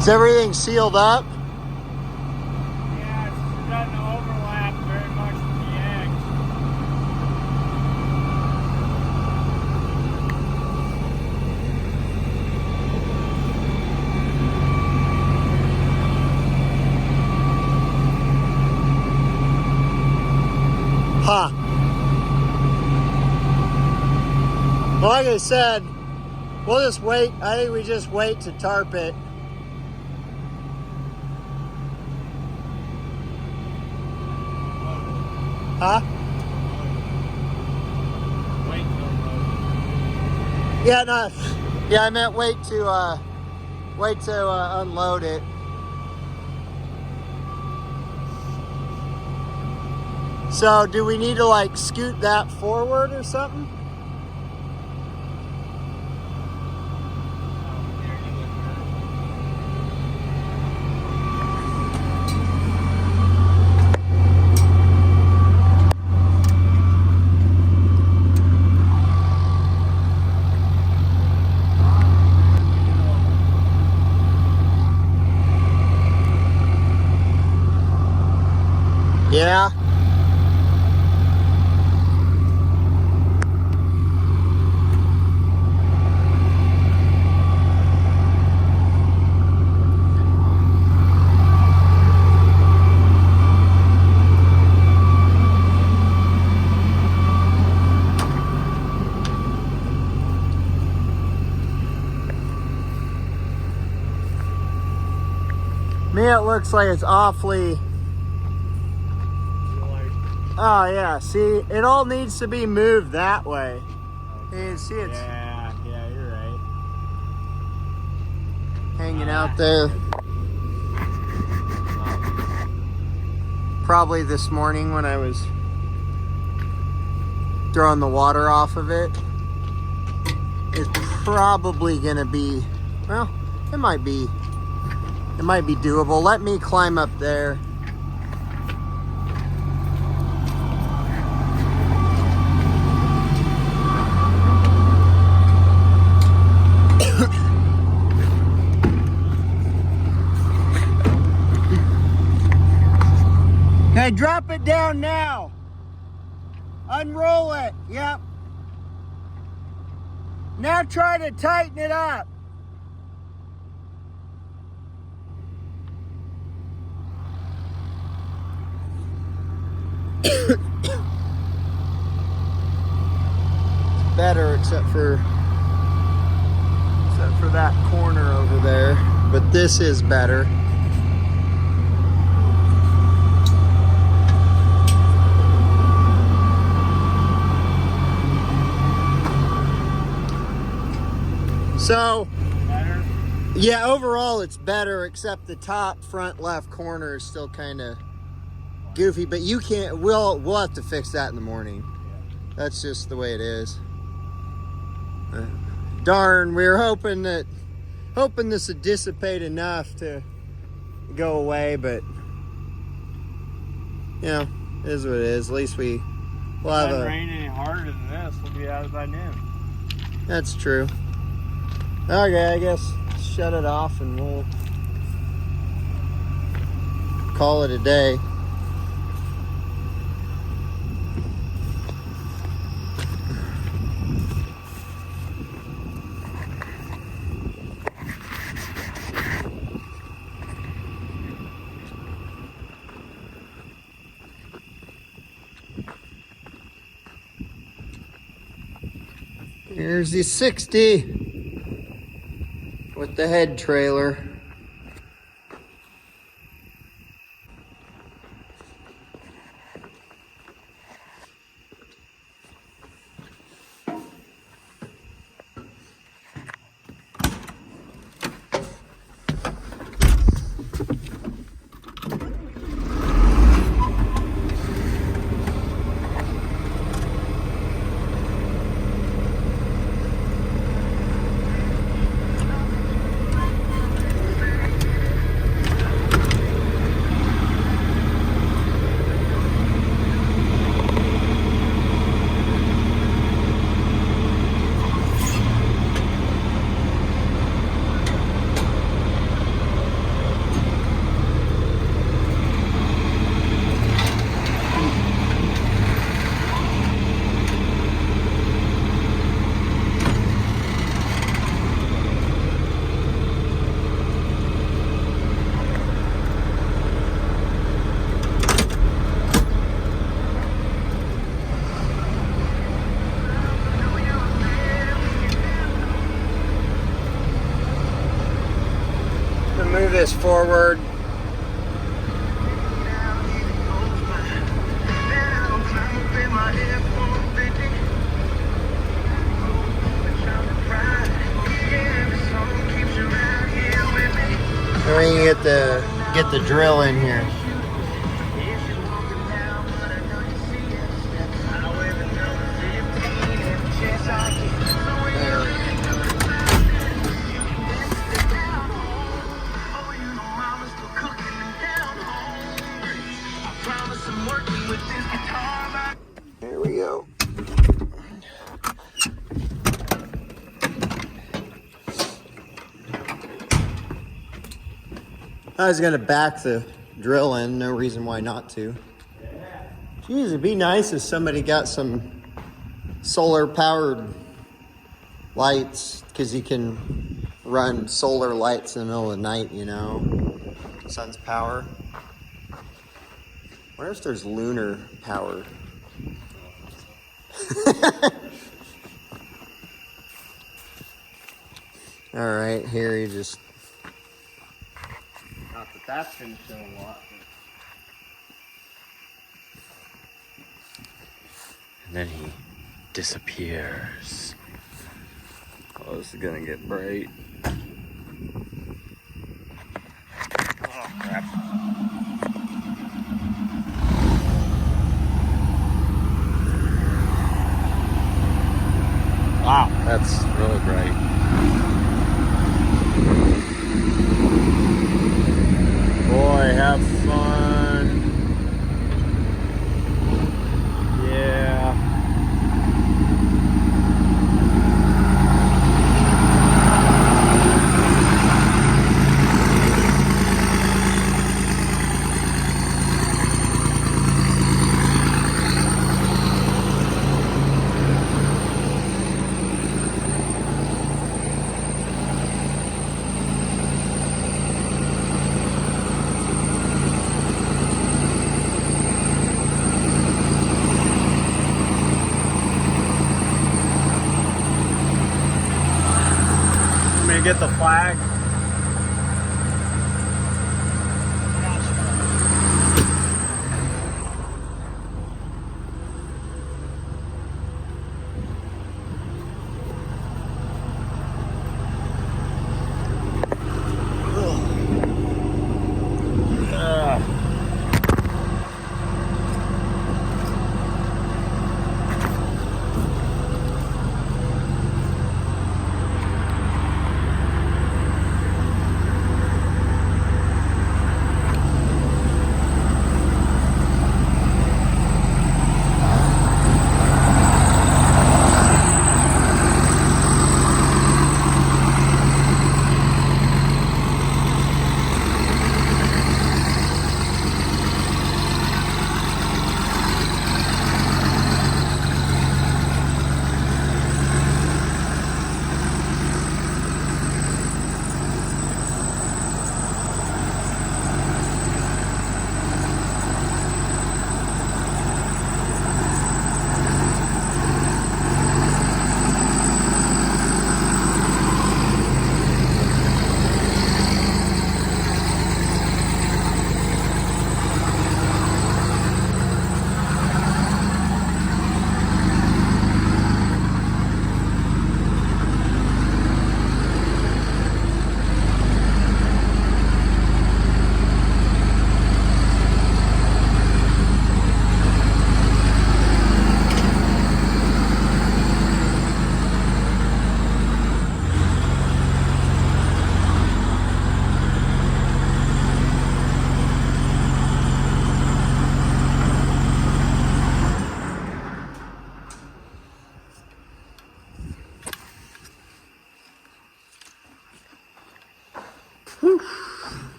Is everything sealed up? Yeah, it doesn't overlap very much with the eggs. Huh. Well, like I said, we'll just wait. I think we just wait to tarp it. Huh? Wait till loaded. Yeah, no. Yeah, I meant wait to unload it. So, do we need to like scoot that forward or something? Yeah. Me, it looks like it's awfully. Oh yeah, see, it all needs to be moved that way. You see it's Yeah, you're right. hanging out there. Probably this morning when I was throwing the water off of it. It's probably gonna be, well, it might be doable. Let me climb up there. Okay, drop it down now. Unroll it. Yep. Now try to tighten it up. It's better except for that corner over there, but this is better. So, Better? yeah, overall it's better, except the top front left corner is still kind of goofy, but you can't, we'll have to fix that in the morning. Yeah. That's just the way it is. Darn, we were hoping this would dissipate enough to go away, but you know, it is what it is. At least we'll have If it doesn't rain any harder than this, we'll be out by noon. That's true. Okay, I guess shut it off and we'll call it a day. Here's the 60 with the head trailer. this forward. And we can get the drill in here. Here we go. I was gonna back the drill in, no reason why not to. Geez, it'd be nice if somebody got some solar powered lights, because you can run solar lights in the middle of the night, you know, sun's power. I wonder if there's lunar power. All right, here you just. Not that that's gonna show a lot. And then he disappears. Oh, this is gonna get bright. Oh, crap. Wow, that's really bright. Boy, have fun. Yeah. Get the flag.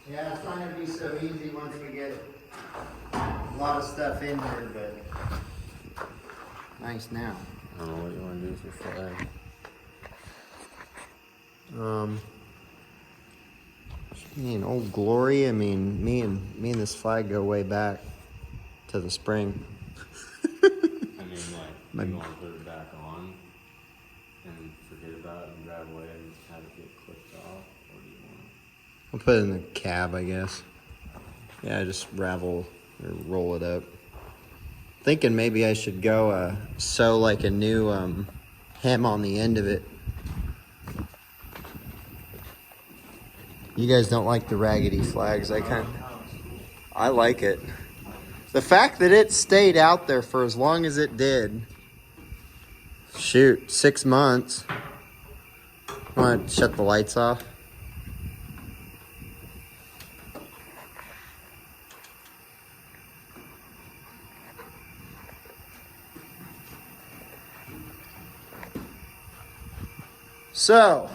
Yeah, it's not going to be so easy once we get a lot of stuff in here, but nice now. I don't know what you want to do with your flag. Me and Old Glory, I mean, me and this flag go way back. to the spring. I mean, like, My- you want to put it back on and forget about it and drive away and have it get clipped off? Or do you want I'll put it in the cab, I guess. Yeah, just ravel or roll it up. Thinking maybe I should go sew like a new hem on the end of it. You guys don't like the raggedy flags. I like it. The fact that it stayed out there for as long as it did. Shoot, 6 months. Want to shut the lights off? So,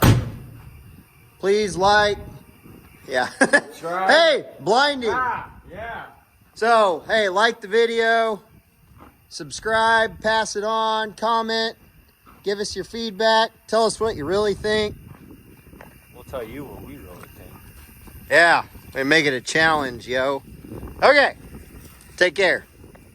please like, yeah. right. Hey, blinding. Yeah. So, hey, like the video, subscribe, pass it on, comment, give us your feedback, tell us what you really think. We'll tell you what we really think. Yeah, and make it a challenge, yo. Okay, take care.